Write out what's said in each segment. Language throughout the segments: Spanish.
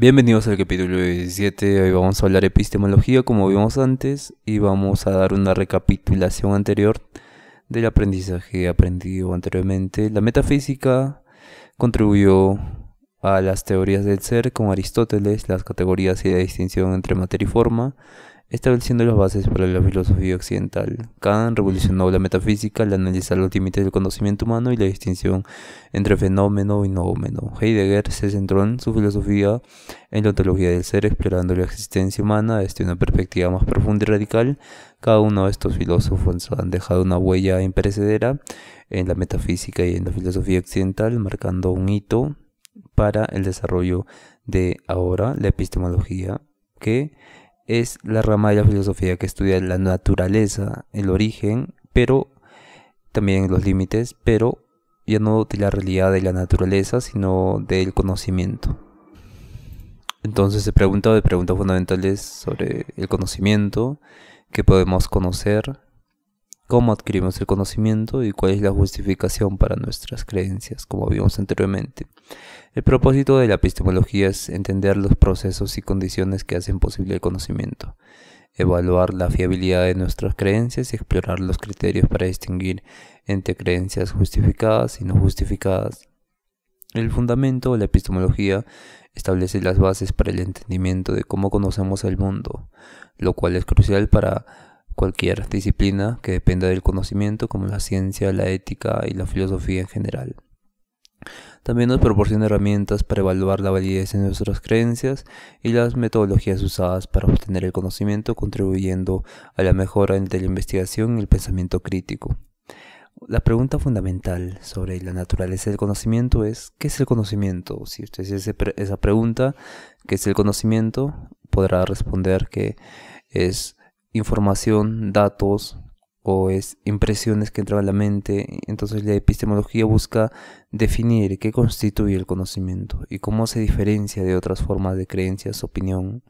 Bienvenidos al capítulo 17. Hoy vamos a hablar epistemología como vimos antes y vamos a dar una recapitulación anterior del aprendizaje aprendido anteriormente. La metafísica contribuyó a las teorías del ser con Aristóteles, las categorías y la distinción entre materia y forma, estableciendo las bases para la filosofía occidental. Kant revolucionó la metafísica al analizar los límites del conocimiento humano y la distinción entre fenómeno y noumeno. Heidegger se centró en su filosofía en la ontología del ser, explorando la existencia humana desde una perspectiva más profunda y radical. Cada uno de estos filósofos han dejado una huella imperecedera en la metafísica y en la filosofía occidental, marcando un hito para el desarrollo de ahora la epistemología, que es la rama de la filosofía que estudia la naturaleza, el origen, pero también los límites, pero ya no de la realidad de la naturaleza, sino del conocimiento. Entonces se pregunta de preguntas fundamentales sobre el conocimiento, qué podemos conocer, cómo adquirimos el conocimiento y cuál es la justificación para nuestras creencias, como vimos anteriormente. El propósito de la epistemología es entender los procesos y condiciones que hacen posible el conocimiento, evaluar la fiabilidad de nuestras creencias y explorar los criterios para distinguir entre creencias justificadas y no justificadas. El fundamento de la epistemología establece las bases para el entendimiento de cómo conocemos el mundo, lo cual es crucial para cualquier disciplina que dependa del conocimiento, como la ciencia, la ética y la filosofía en general. También nos proporciona herramientas para evaluar la validez de nuestras creencias y las metodologías usadas para obtener el conocimiento, contribuyendo a la mejora de la investigación y el pensamiento crítico. La pregunta fundamental sobre la naturaleza del conocimiento es: ¿qué es el conocimiento? Si usted se hace esa pregunta, ¿qué es el conocimiento?, podrá responder que es información, datos o es impresiones que entran a la mente. Entonces la epistemología busca definir qué constituye el conocimiento y cómo se diferencia de otras formas de creencias, opinión.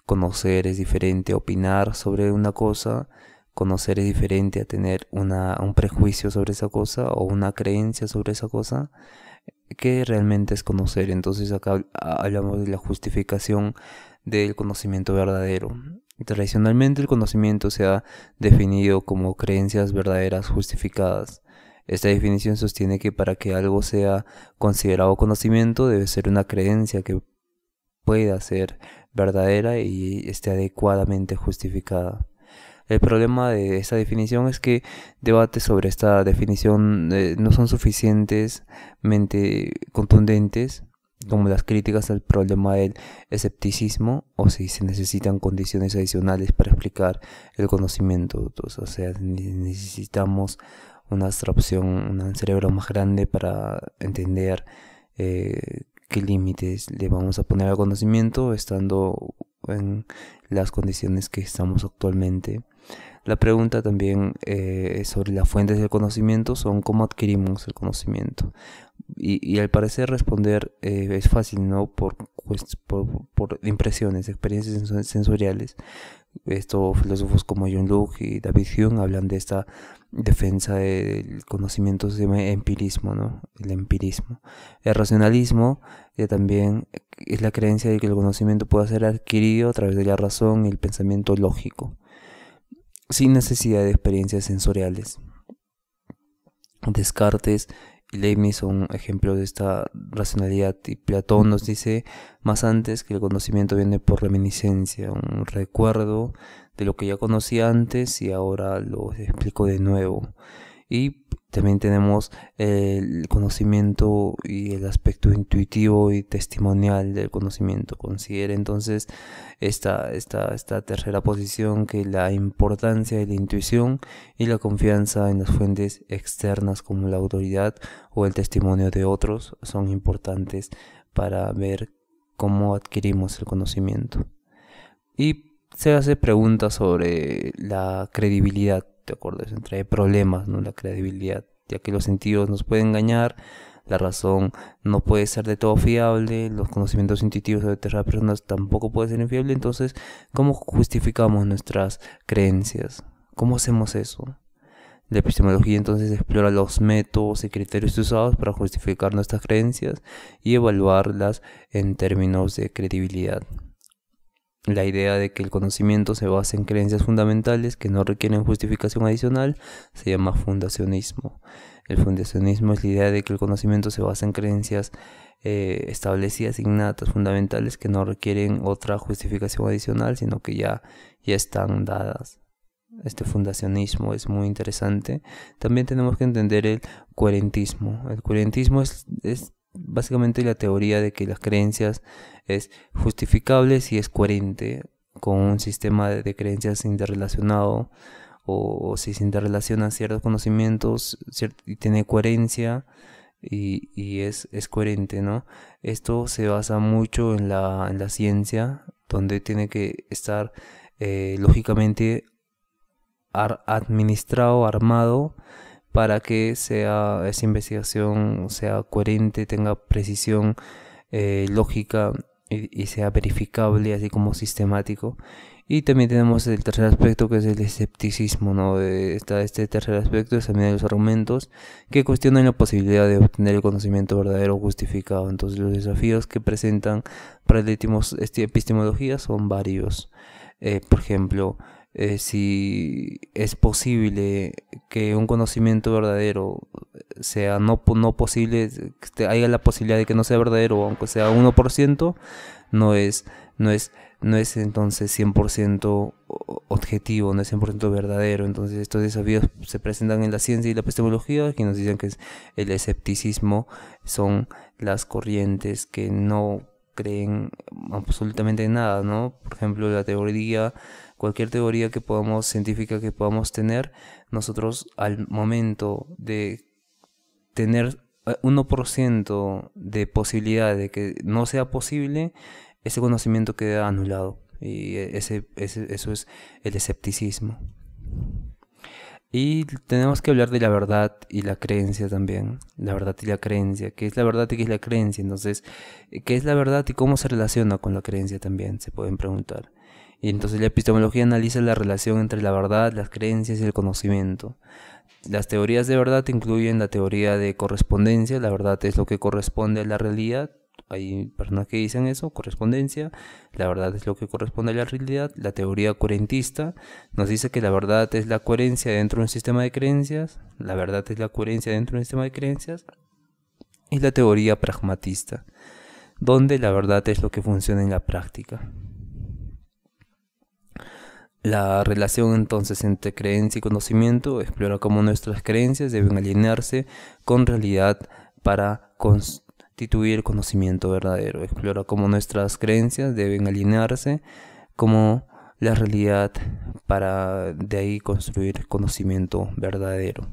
Conocer es diferente a opinar sobre una cosa, conocer es diferente a tener un prejuicio sobre esa cosa o una creencia sobre esa cosa. ¿Qué realmente es conocer? Entonces acá hablamos de la justificación del conocimiento verdadero. Tradicionalmente el conocimiento se ha definido como creencias verdaderas justificadas. Esta definición sostiene que para que algo sea considerado conocimiento debe ser una creencia que pueda ser verdadera y esté adecuadamente justificada. El problema de esta definición es que debates sobre esta definición no son suficientemente contundentes, como las críticas al problema del escepticismo, o si se necesitan condiciones adicionales para explicar el conocimiento. Entonces, o sea, necesitamos una abstracción, un cerebro más grande para entender qué límites le vamos a poner al conocimiento estando en las condiciones que estamos actualmente. La pregunta también sobre las fuentes del conocimiento son cómo adquirimos el conocimiento. Y al parecer responder es fácil, ¿no? Por impresiones, experiencias sensoriales. Estos filósofos como John Locke y David Hume hablan de esta defensa del conocimiento, se llama empirismo, ¿no? El empirismo. El racionalismo también es la creencia de que el conocimiento puede ser adquirido a través de la razón y el pensamiento lógico, sin necesidad de experiencias sensoriales. Descartes y Leibniz son ejemplos de esta racionalidad, y Platón nos dice más antes que el conocimiento viene por reminiscencia, un recuerdo de lo que ya conocía antes y ahora lo explico de nuevo. Y también tenemos el conocimiento y el aspecto intuitivo y testimonial del conocimiento. Considera entonces esta tercera posición que la importancia de la intuición y la confianza en las fuentes externas como la autoridad o el testimonio de otros son importantes para ver cómo adquirimos el conocimiento. Y se hace preguntas sobre la credibilidad. ¿Te acuerdas? Trae problemas, ¿no? La credibilidad, ya que los sentidos nos pueden engañar, la razón no puede ser de todo fiable, los conocimientos intuitivos de terceras personas tampoco pueden ser infiables. Entonces, ¿cómo justificamos nuestras creencias? ¿Cómo hacemos eso? La epistemología entonces explora los métodos y criterios usados para justificar nuestras creencias y evaluarlas en términos de credibilidad. La idea de que el conocimiento se basa en creencias fundamentales que no requieren justificación adicional se llama fundacionismo. El fundacionismo es la idea de que el conocimiento se basa en creencias establecidas, innatas, fundamentales, que no requieren otra justificación adicional, sino que ya están dadas. Este fundacionismo es muy interesante. También tenemos que entender el coherentismo. El coherentismo es básicamente la teoría de que las creencias es justificable si es coherente con un sistema de creencias interrelacionado, o si se interrelacionan ciertos conocimientos y tiene coherencia y es coherente, ¿no? Esto se basa mucho en la ciencia, donde tiene que estar lógicamente administrado, armado, para que esa investigación sea coherente, tenga precisión lógica y sea verificable, así como sistemático. Y también tenemos el tercer aspecto, que es el escepticismo, ¿no? Este tercer aspecto es también los argumentos que cuestionan la posibilidad de obtener el conocimiento verdadero o justificado. Entonces los desafíos que presentan para la epistemología son varios. Por ejemplo, si es posible que un conocimiento verdadero sea no posible, que haya la posibilidad de que no sea verdadero, aunque sea 1%, no es entonces 100% objetivo, no es 100% verdadero. Entonces estos desafíos se presentan en la ciencia y la epistemología, que nos dicen que el escepticismo son las corrientes que no creen absolutamente en nada, ¿no? Por ejemplo, cualquier teoría científica que podamos tener, nosotros al momento de tener 1% de posibilidad de que no sea posible, ese conocimiento queda anulado. Y eso es el escepticismo. Y tenemos que hablar de la verdad y la creencia también. La verdad y la creencia. ¿Qué es la verdad y qué es la creencia? Entonces, ¿qué es la verdad y cómo se relaciona con la creencia también? Se pueden preguntar. Y entonces la epistemología analiza la relación entre la verdad, las creencias y el conocimiento. Las teorías de verdad incluyen la teoría de correspondencia. La verdad es lo que corresponde a la realidad. Hay personas que dicen eso, correspondencia. La verdad es lo que corresponde a la realidad. La teoría coherentista nos dice que la verdad es la coherencia dentro de un sistema de creencias. La verdad es la coherencia dentro de un sistema de creencias. Y la teoría pragmatista, donde la verdad es lo que funciona en la práctica. La relación entonces entre creencia y conocimiento explora cómo nuestras creencias deben alinearse con realidad para constituir conocimiento verdadero. Explora cómo nuestras creencias deben alinearse como la realidad para de ahí construir conocimiento verdadero.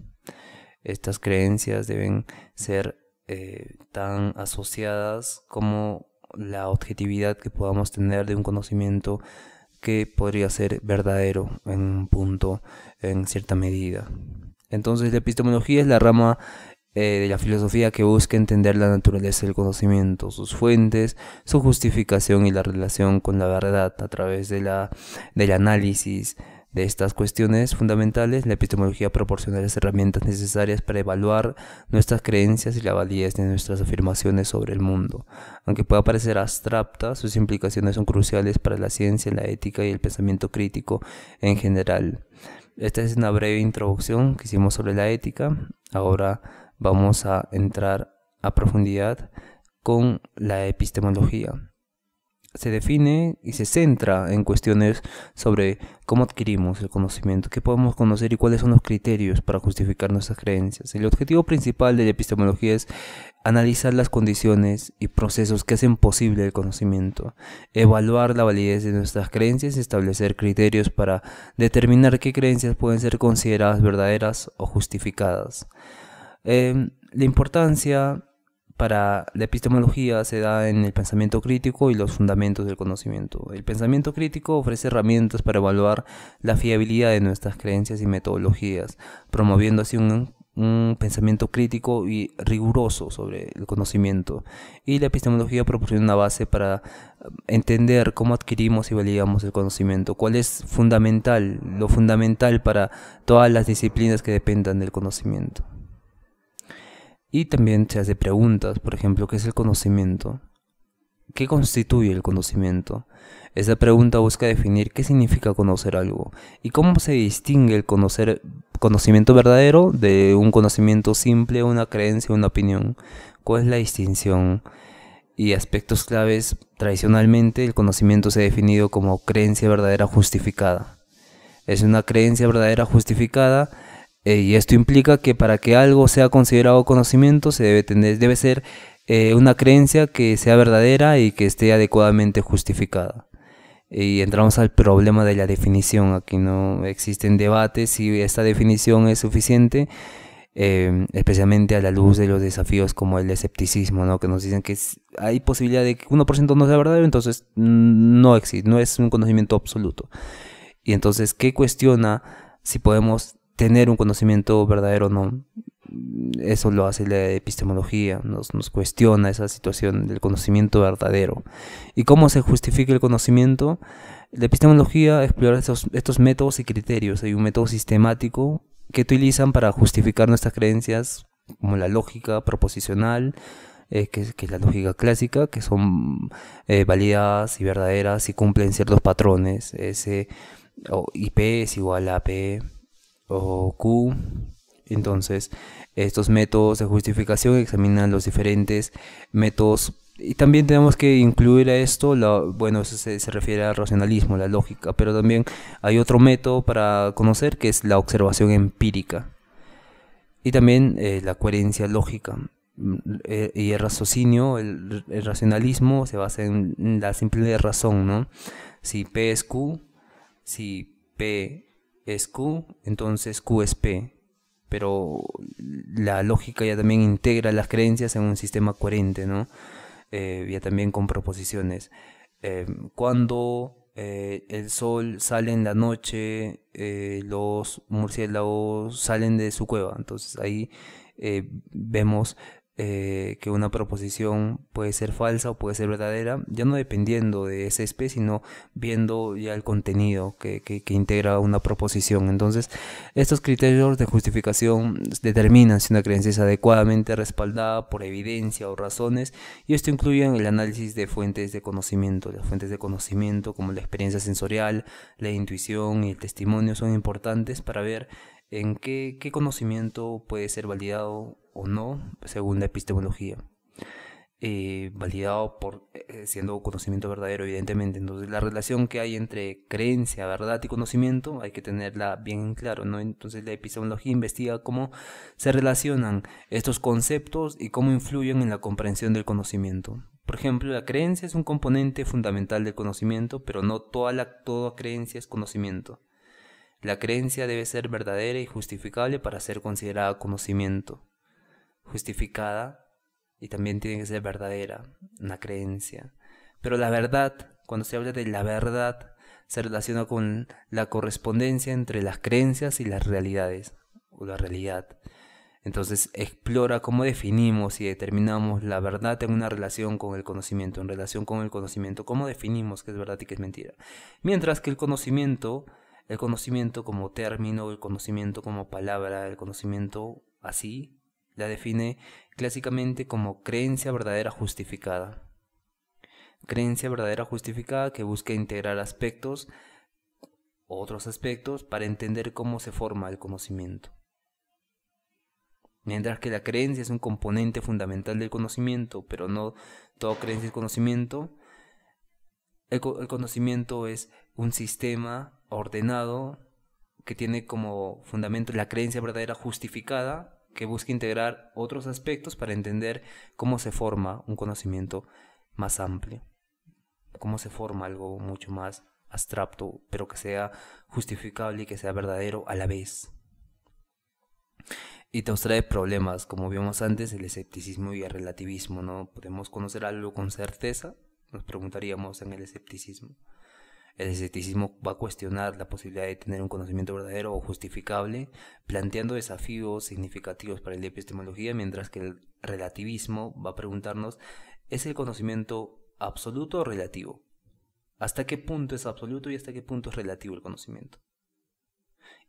Estas creencias deben ser tan asociadas como la objetividad que podamos tener de un conocimiento que podría ser verdadero en un punto, en cierta medida. Entonces la epistemología es la rama de la filosofía que busca entender la naturaleza del conocimiento, sus fuentes, su justificación y la relación con la verdad. A través del análisis de estas cuestiones fundamentales, la epistemología proporciona las herramientas necesarias para evaluar nuestras creencias y la validez de nuestras afirmaciones sobre el mundo. Aunque pueda parecer abstracta, sus implicaciones son cruciales para la ciencia, la ética y el pensamiento crítico en general. Esta es una breve introducción que hicimos sobre la ética. Ahora vamos a entrar a profundidad con la epistemología. Se define y se centra en cuestiones sobre cómo adquirimos el conocimiento, qué podemos conocer y cuáles son los criterios para justificar nuestras creencias. El objetivo principal de la epistemología es analizar las condiciones y procesos que hacen posible el conocimiento, evaluar la validez de nuestras creencias y establecer criterios para determinar qué creencias pueden ser consideradas verdaderas o justificadas. La importancia para la epistemología se da en el pensamiento crítico y los fundamentos del conocimiento. El pensamiento crítico ofrece herramientas para evaluar la fiabilidad de nuestras creencias y metodologías, promoviendo así un un pensamiento crítico y riguroso sobre el conocimiento. Y la epistemología proporciona una base para entender cómo adquirimos y validamos el conocimiento, cuál es fundamental, lo fundamental para todas las disciplinas que dependan del conocimiento. Y también se hace preguntas, por ejemplo, ¿qué es el conocimiento? ¿Qué constituye el conocimiento? Esa pregunta busca definir qué significa conocer algo y cómo se distingue el conocimiento verdadero de un conocimiento simple, una creencia, una opinión. ¿Cuál es la distinción? Y aspectos claves: tradicionalmente el conocimiento se ha definido como creencia verdadera justificada. Es una creencia verdadera justificada, y esto implica que para que algo sea considerado conocimiento se debe ser una creencia que sea verdadera y que esté adecuadamente justificada. Y entramos al problema de la definición. Aquí no existen debates si esta definición es suficiente, especialmente a la luz de los desafíos como el escepticismo, ¿no? Que nos dicen que hay posibilidad de que 1% no sea verdadero, entonces no existe, no es un conocimiento absoluto. Y entonces, ¿qué cuestiona si podemos tener un conocimiento verdadero o no? Eso lo hace la epistemología, nos cuestiona esa situación del conocimiento verdadero. ¿Y cómo se justifica el conocimiento? La epistemología explora estos métodos y criterios. Hay un método sistemático que utilizan para justificar nuestras creencias, como la lógica proposicional, que es la lógica clásica, que son válidas y verdaderas y cumplen ciertos patrones. Y P es igual a P o Q. Entonces, estos métodos de justificación examinan los diferentes métodos, y también tenemos que incluir a esto, bueno, eso se refiere al racionalismo, la lógica, pero también hay otro método para conocer, que es la observación empírica, y también la coherencia lógica. Y el raciocinio, el racionalismo se basa en la simple razón, ¿no? Si P es Q, si P es Q, entonces Q es P. Pero la lógica ya también integra las creencias en un sistema coherente, ¿no? Ya también con proposiciones. Cuando el sol sale en la noche, los murciélagos salen de su cueva. Entonces ahí vemos que una proposición puede ser falsa o puede ser verdadera, ya no dependiendo de esa especie, sino viendo ya el contenido que integra una proposición. Entonces, estos criterios de justificación determinan si una creencia es adecuadamente respaldada por evidencia o razones, y esto incluye el análisis de fuentes de conocimiento. Las fuentes de conocimiento, como la experiencia sensorial, la intuición y el testimonio, son importantes para ver en qué conocimiento puede ser validado o no, según la epistemología. Validado siendo conocimiento verdadero, evidentemente. Entonces, la relación que hay entre creencia, verdad y conocimiento hay que tenerla bien en claro, ¿no? Entonces, la epistemología investiga cómo se relacionan estos conceptos y cómo influyen en la comprensión del conocimiento. Por ejemplo, la creencia es un componente fundamental del conocimiento, pero no toda creencia es conocimiento. La creencia debe ser verdadera y justificable para ser considerada conocimiento. Justificada, y también tiene que ser verdadera, una creencia. Pero la verdad, cuando se habla de la verdad, se relaciona con la correspondencia entre las creencias y las realidades, o la realidad. Entonces explora cómo definimos y determinamos la verdad en una relación con el conocimiento, cómo definimos qué es verdad y qué es mentira. Mientras que el conocimiento como término, el conocimiento como palabra, el conocimiento así, la define clásicamente como creencia verdadera justificada. Creencia verdadera justificada que busca integrar otros aspectos, para entender cómo se forma el conocimiento. Mientras que la creencia es un componente fundamental del conocimiento, pero no toda creencia es conocimiento, el conocimiento es un sistema ordenado que tiene como fundamento la creencia verdadera justificada, que busca integrar otros aspectos para entender cómo se forma un conocimiento más amplio, cómo se forma algo mucho más abstracto, pero que sea justificable y que sea verdadero a la vez. Y nos trae problemas, como vimos antes, el escepticismo y el relativismo, ¿no? ¿Podemos conocer algo con certeza? Nos preguntaríamos en el escepticismo. El escepticismo va a cuestionar la posibilidad de tener un conocimiento verdadero o justificable, planteando desafíos significativos para la epistemología, mientras que el relativismo va a preguntarnos, ¿es el conocimiento absoluto o relativo? ¿Hasta qué punto es absoluto y hasta qué punto es relativo el conocimiento?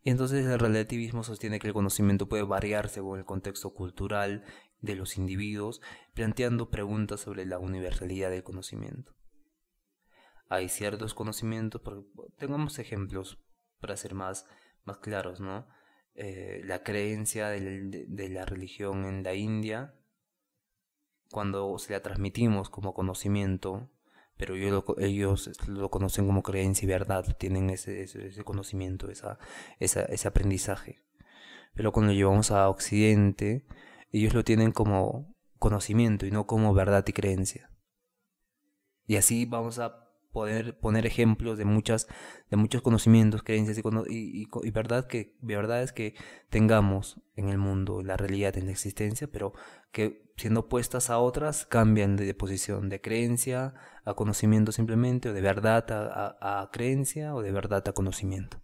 Y entonces el relativismo sostiene que el conocimiento puede variar según el contexto cultural de los individuos, planteando preguntas sobre la universalidad del conocimiento. Hay ciertos conocimientos, tengamos ejemplos para ser más claros, ¿no? La creencia de la religión en la India, cuando se la transmitimos como conocimiento, pero ellos lo conocen como creencia y verdad, tienen ese conocimiento, ese aprendizaje. Pero cuando lo llevamos a Occidente, ellos lo tienen como conocimiento y no como verdad y creencia. Y así vamos a poder poner ejemplos de muchos conocimientos, creencias y verdades que tengamos en el mundo, en la realidad, en la existencia, pero que siendo opuestas a otras cambian de posición, de creencia a conocimiento simplemente, o de verdad a creencia, o de verdad a conocimiento.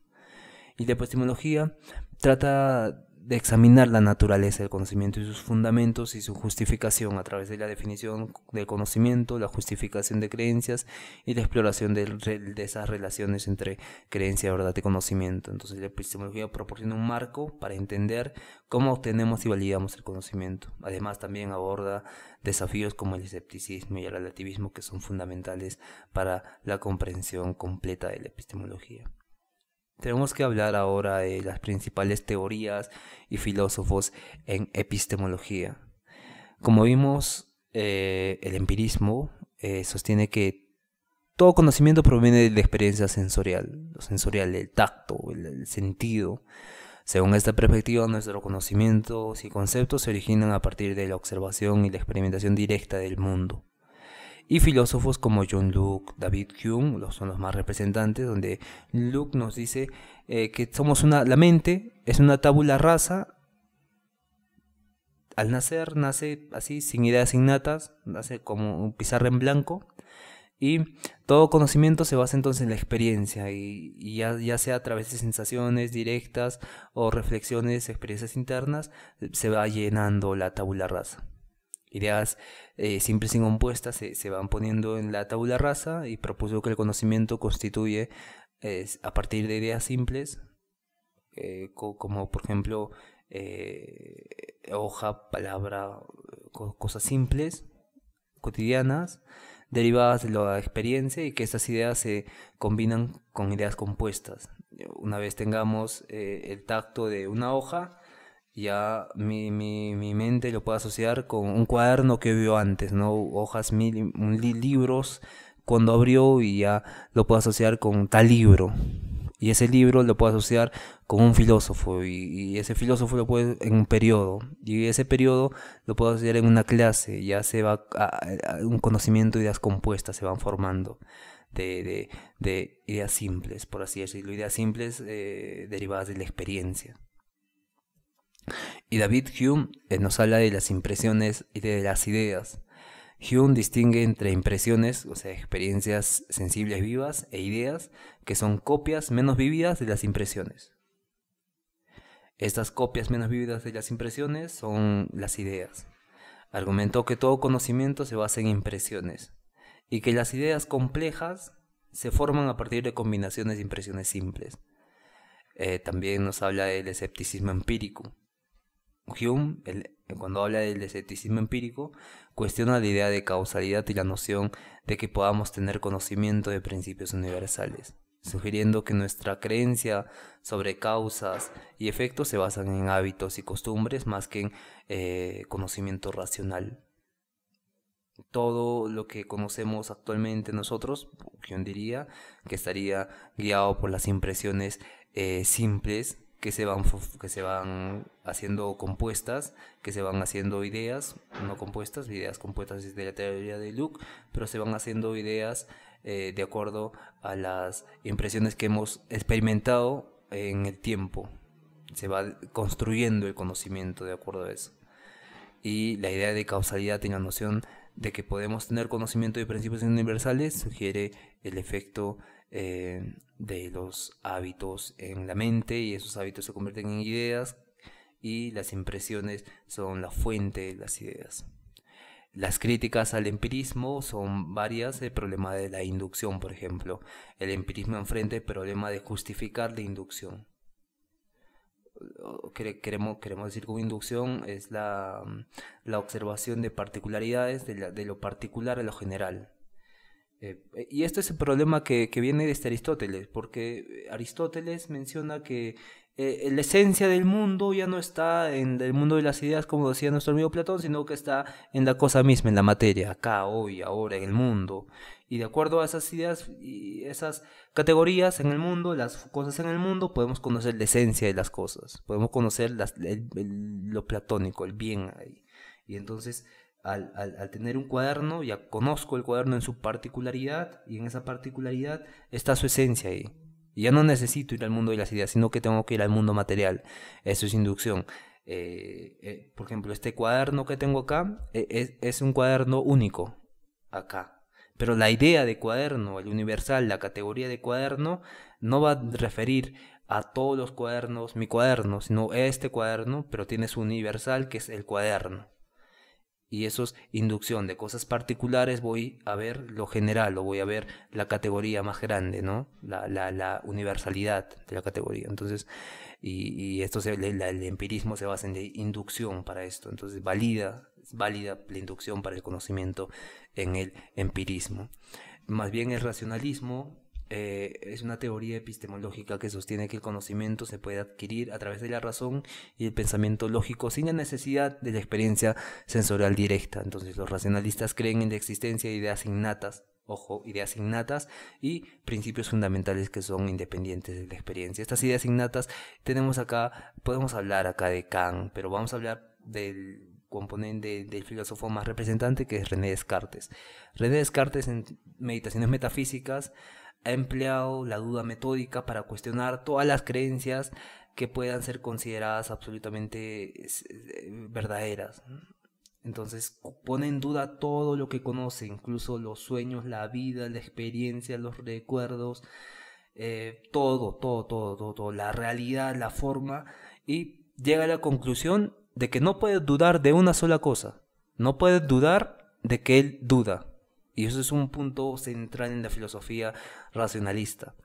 Y la epistemología trata de examinar la naturaleza del conocimiento y sus fundamentos y su justificación a través de la definición del conocimiento, la justificación de creencias y la exploración de esas relaciones entre creencia, verdad y conocimiento. Entonces la epistemología proporciona un marco para entender cómo obtenemos y validamos el conocimiento. Además también aborda desafíos como el escepticismo y el relativismo, que son fundamentales para la comprensión completa de la epistemología. Tenemos que hablar ahora de las principales teorías y filósofos en epistemología. Como vimos, el empirismo sostiene que todo conocimiento proviene de la experiencia sensorial, lo sensorial, el tacto, el sentido. Según esta perspectiva, nuestros conocimientos y conceptos se originan a partir de la observación y la experimentación directa del mundo. Y filósofos como John Locke, David Hume, son los más representantes, donde Locke nos dice que la mente es una tabula rasa. Al nacer, nace así, sin ideas innatas, nace como un pizarra en blanco, y todo conocimiento se basa entonces en la experiencia, y ya sea a través de sensaciones directas o reflexiones, experiencias internas, se va llenando la tabula rasa. Ideas simples y compuestas se van poniendo en la tabula rasa, y propuso que el conocimiento constituye a partir de ideas simples, como por ejemplo hoja, palabra, cosas simples, cotidianas, derivadas de la experiencia, y que estas ideas se combinan con ideas compuestas. Una vez tengamos el tacto de una hoja, ya mi mente lo puede asociar con un cuaderno que vio antes, ¿no? Hojas, libros, cuando abrió, y ya lo puedo asociar con tal libro. Y ese libro lo puedo asociar con un filósofo, y ese filósofo lo puede en un periodo, y ese periodo lo puedo asociar en una clase. Ya se va a un conocimiento de ideas compuestas, se van formando de ideas simples, por así decirlo, ideas simples derivadas de la experiencia. Y David Hume nos habla de las impresiones y de las ideas. Hume distingue entre impresiones, o sea, experiencias sensibles vivas, e ideas, que son copias menos vívidas de las impresiones. Estas copias menos vívidas de las impresiones son las ideas. Argumentó que todo conocimiento se basa en impresiones, y que las ideas complejas se forman a partir de combinaciones de impresiones simples. También nos habla del escepticismo empírico. Hume, cuando habla del escepticismo empírico, cuestiona la idea de causalidad y la noción de que podamos tener conocimiento de principios universales, sugiriendo que nuestra creencia sobre causas y efectos se basan en hábitos y costumbres más que en conocimiento racional. Todo lo que conocemos actualmente nosotros, yo diría que estaría guiado por las impresiones simples, que se van haciendo compuestas, que se van haciendo ideas no compuestas, ideas compuestas desde la teoría de Locke, pero se van haciendo ideas de acuerdo a las impresiones que hemos experimentado en el tiempo. Se va construyendo el conocimiento de acuerdo a eso. Y la idea de causalidad y la noción de que podemos tener conocimiento de principios universales sugiere el efecto de los hábitos en la mente, y esos hábitos se convierten en ideas, y las impresiones son la fuente de las ideas. Las críticas al empirismo son varias. El problema de la inducción, por ejemplo. El empirismo enfrenta el problema de justificar la inducción. Queremos decir con inducción es la observación de particularidades de lo particular a lo general. Y esto es el problema que viene desde Aristóteles, porque Aristóteles menciona que la esencia del mundo ya no está en el mundo de las ideas, como decía nuestro amigo Platón, sino que está en la cosa misma, en la materia, acá, hoy, ahora, en el mundo. Y de acuerdo a esas ideas y esas categorías en el mundo, las cosas en el mundo, podemos conocer la esencia de las cosas, podemos conocer lo platónico, el bien ahí. Y entonces, al tener un cuaderno, ya conozco el cuaderno en su particularidad, y en esa particularidad está su esencia ahí. Y ya no necesito ir al mundo de las ideas, sino que tengo que ir al mundo material. Eso es inducción. Por ejemplo, este cuaderno que tengo acá es un cuaderno único, acá. Pero la idea de cuaderno, el universal, la categoría de cuaderno, no va a referir a todos los cuadernos, mi cuaderno, sino este cuaderno, pero tiene su universal, que es el cuaderno. Y eso es inducción de cosas particulares. Voy a ver lo general, o voy a ver la categoría más grande, ¿no? La universalidad de la categoría. Entonces, y esto el empirismo se basa en la inducción para esto. Entonces, es válida la inducción para el conocimiento en el empirismo. Más bien el racionalismo es una teoría epistemológica que sostiene que el conocimiento se puede adquirir a través de la razón y el pensamiento lógico sin la necesidad de la experiencia sensorial directa. Entonces los racionalistas creen en la existencia de ideas innatas, ojo, ideas innatas y principios fundamentales que son independientes de la experiencia. Estas ideas innatas tenemos acá, podemos hablar acá de Kant, pero vamos a hablar del componente del filósofo más representante, que es René Descartes. René Descartes, en Meditaciones Metafísicas, ha empleado la duda metódica para cuestionar todas las creencias que puedan ser consideradas absolutamente verdaderas. Entonces pone en duda todo lo que conoce, incluso los sueños, la vida, la experiencia, los recuerdos, todo, la realidad, la forma, y llega a la conclusión de que no puede dudar de una sola cosa, no puede dudar de que él duda. Y eso es un punto central en la filosofía racionalista.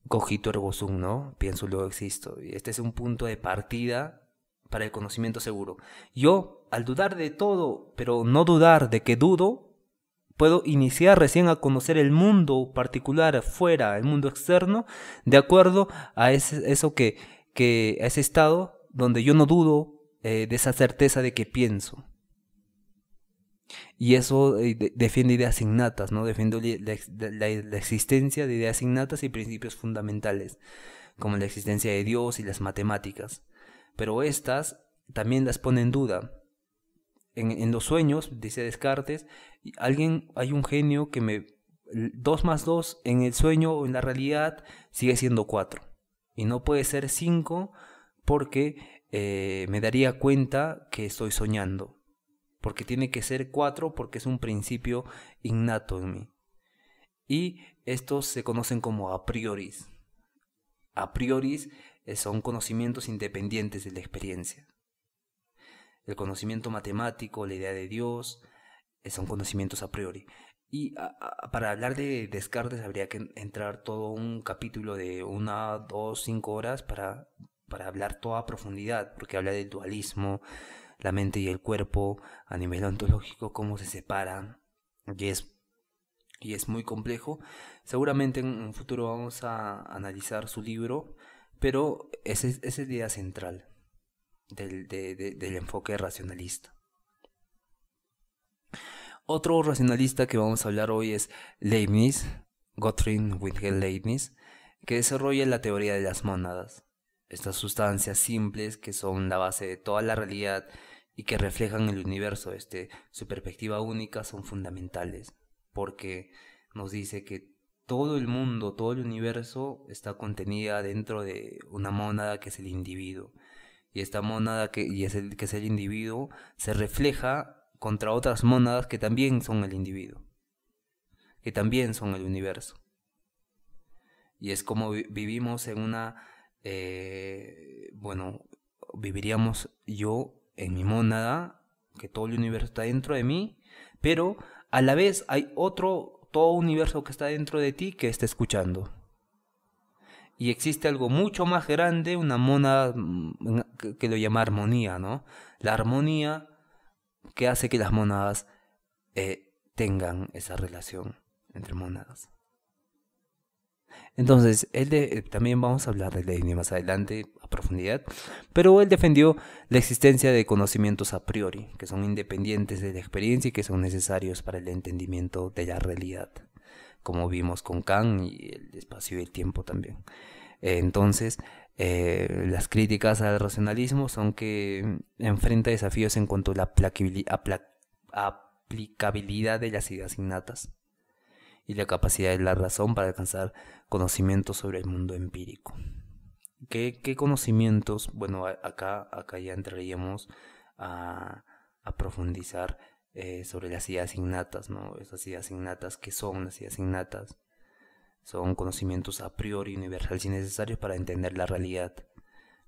Cogito ergo sum, ¿no? Pienso, luego existo. Y este es un punto de partida para el conocimiento seguro. Yo, al dudar de todo, pero no dudar de que dudo, puedo iniciar recién a conocer el mundo particular afuera, el mundo externo, de acuerdo a eso a ese estado donde yo no dudo de esa certeza de que pienso. Y eso defiende ideas innatas, ¿no? Defiende la existencia de ideas innatas y principios fundamentales, como la existencia de Dios y las matemáticas. Pero estas también las pone en duda. En los sueños, dice Descartes, hay un genio que 2 más 2 en el sueño o en la realidad sigue siendo 4. Y no puede ser 5 porque me daría cuenta que estoy soñando. Porque tiene que ser 4 porque es un principio innato en mí. Y estos se conocen como a prioris. A prioris son conocimientos independientes de la experiencia. El conocimiento matemático, la idea de Dios, son conocimientos a priori. Y para hablar de Descartes habría que entrar todo un capítulo de 1, 2, 5 horas para hablar toda a profundidad, porque habla del dualismo, la mente y el cuerpo a nivel ontológico, cómo se separan, y es muy complejo. Seguramente en un futuro vamos a analizar su libro, pero esa es la idea central del enfoque racionalista. Otro racionalista que vamos a hablar hoy es Leibniz, Gottfried Wilhelm Leibniz, que desarrolla la teoría de las mónadas. Estas sustancias simples que son la base de toda la realidad y que reflejan el universo desde su perspectiva única son fundamentales, porque nos dice que todo el mundo, todo el universo está contenida dentro de una mónada que es el individuo. Y esta mónada que es el individuo se refleja contra otras mónadas que también son el individuo, que también son el universo. Y es como vivimos en bueno, viviríamos yo en mi mónada, que todo el universo está dentro de mí, pero a la vez hay todo universo que está dentro de ti que está escuchando. Y existe algo mucho más grande, una mónada que lo llama armonía, ¿no? La armonía que hace que las mónadas tengan esa relación entre mónadas. Entonces, también vamos a hablar de Leibniz más adelante a profundidad, pero él defendió la existencia de conocimientos a priori, que son independientes de la experiencia y que son necesarios para el entendimiento de la realidad, como vimos con Kant y el espacio y el tiempo también. Entonces, las críticas al racionalismo son que enfrenta desafíos en cuanto a la aplicabilidad de las ideas innatas y la capacidad de la razón para alcanzar conocimientos sobre el mundo empírico. ¿Qué conocimientos? Bueno, acá ya entraríamos a profundizar sobre las ideas innatas, ¿no? Esas ideas innatas, ¿qué son las ideas innatas? Son conocimientos a priori universales y necesarios para entender la realidad.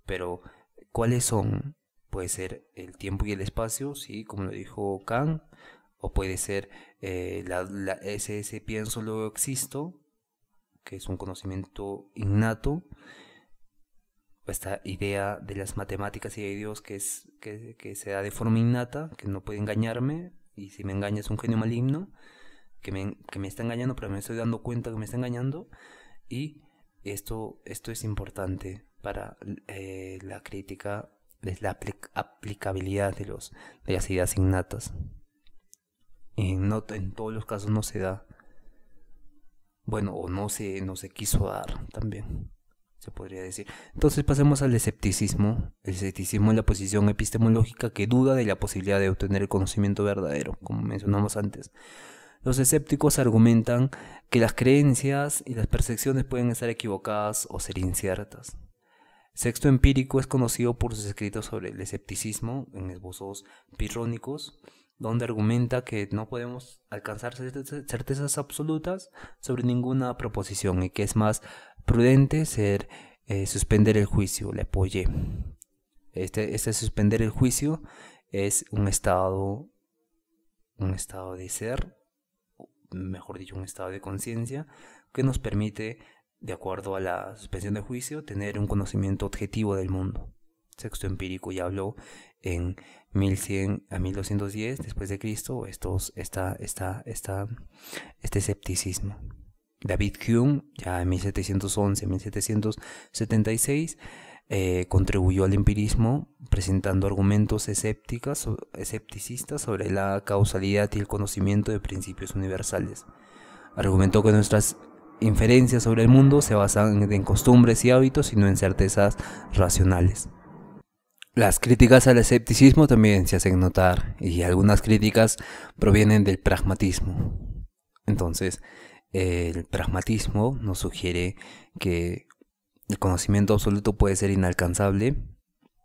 Pero, ¿cuáles son? Puede ser el tiempo y el espacio, sí, como lo dijo Kant, o puede ser ese pienso, luego existo, que es un conocimiento innato, esta idea de las matemáticas y de Dios que se da de forma innata, que no puede engañarme, y si me engaña es un genio maligno, que me está engañando, pero me estoy dando cuenta que me está engañando. Y esto es importante para la crítica, es la aplicabilidad de las ideas innatas. Y no, en todos los casos no se da. Bueno, o no se quiso dar también, se podría decir. Entonces pasemos al escepticismo. El escepticismo es la posición epistemológica que duda de la posibilidad de obtener el conocimiento verdadero, como mencionamos antes. Los escépticos argumentan que las creencias y las percepciones pueden estar equivocadas o ser inciertas. Sexto Empírico es conocido por sus escritos sobre el escepticismo en esbozos pirrónicos, donde argumenta que no podemos alcanzar certezas absolutas sobre ninguna proposición y que es más prudente suspender el juicio. Le apoyé. Este suspender el juicio es un estado de ser, mejor dicho, un estado de conciencia que nos permite, de acuerdo a la suspensión de juicio, tener un conocimiento objetivo del mundo. Sexto Empírico ya habló en 1100 a 1210 después de Cristo este escepticismo. David Hume ya en 1711 1776 contribuyó al empirismo presentando argumentos escepticistas sobre la causalidad y el conocimiento de principios universales. Argumentó que nuestras inferencias sobre el mundo se basan en costumbres y hábitos y no en certezas racionales. Las críticas al escepticismo también se hacen notar y algunas críticas provienen del pragmatismo. Entonces, el pragmatismo nos sugiere que el conocimiento absoluto puede ser inalcanzable,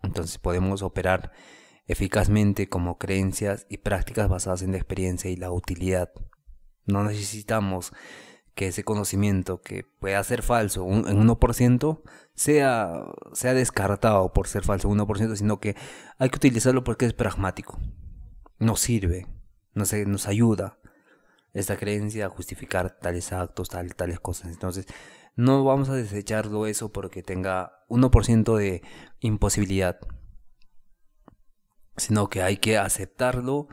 entonces podemos operar eficazmente como creencias y prácticas basadas en la experiencia y la utilidad. No necesitamos que ese conocimiento que pueda ser falso en 1% sea descartado por ser falso en 1%, sino que hay que utilizarlo porque es pragmático. Nos sirve, nos ayuda esta creencia a justificar tales actos, tales cosas. Entonces, no vamos a desecharlo eso porque tenga 1% de imposibilidad, sino que hay que aceptarlo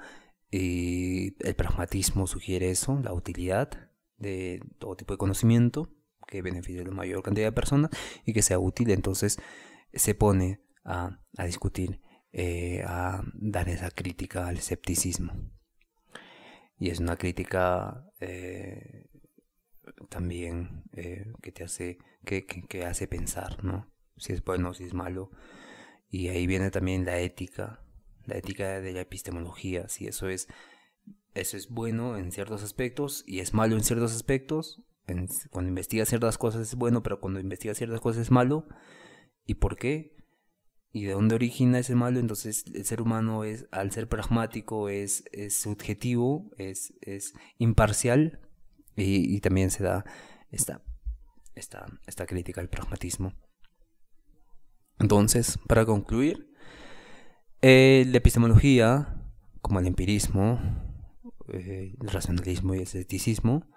y el pragmatismo sugiere eso, la utilidad de todo tipo de conocimiento que beneficie a la mayor cantidad de personas y que sea útil. Entonces se pone a discutir, a dar esa crítica al escepticismo. Y es una crítica también que te hace que hace pensar, ¿no? Si es bueno, si es malo. Y ahí viene también la ética de la epistemología, si eso es bueno en ciertos aspectos y es malo en ciertos aspectos. Cuando investigas ciertas cosas es bueno, pero cuando investigas ciertas cosas es malo. ¿Y por qué? ¿Y de dónde origina ese malo? Entonces el ser humano al ser pragmático es subjetivo, es imparcial y también se da esta crítica al pragmatismo. Entonces, para concluir, la epistemología, como el empirismo, el racionalismo y el escepticismo,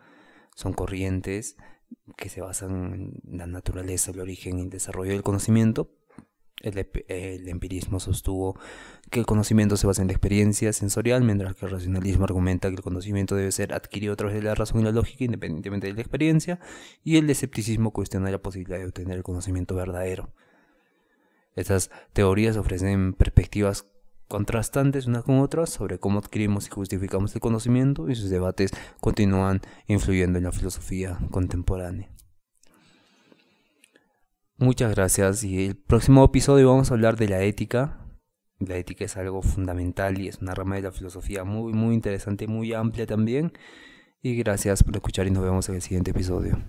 son corrientes que se basan en la naturaleza, el origen y el desarrollo del conocimiento. El empirismo sostuvo que el conocimiento se basa en la experiencia sensorial, mientras que el racionalismo argumenta que el conocimiento debe ser adquirido a través de la razón y la lógica, independientemente de la experiencia, y el escepticismo cuestiona la posibilidad de obtener el conocimiento verdadero. Estas teorías ofrecen perspectivas contrastantes unas con otras sobre cómo adquirimos y justificamos el conocimiento, y sus debates continúan influyendo en la filosofía contemporánea. Muchas gracias, y el próximo episodio vamos a hablar de la ética. La ética es algo fundamental y es una rama de la filosofía muy interesante, muy amplia también. Y gracias por escuchar y nos vemos en el siguiente episodio.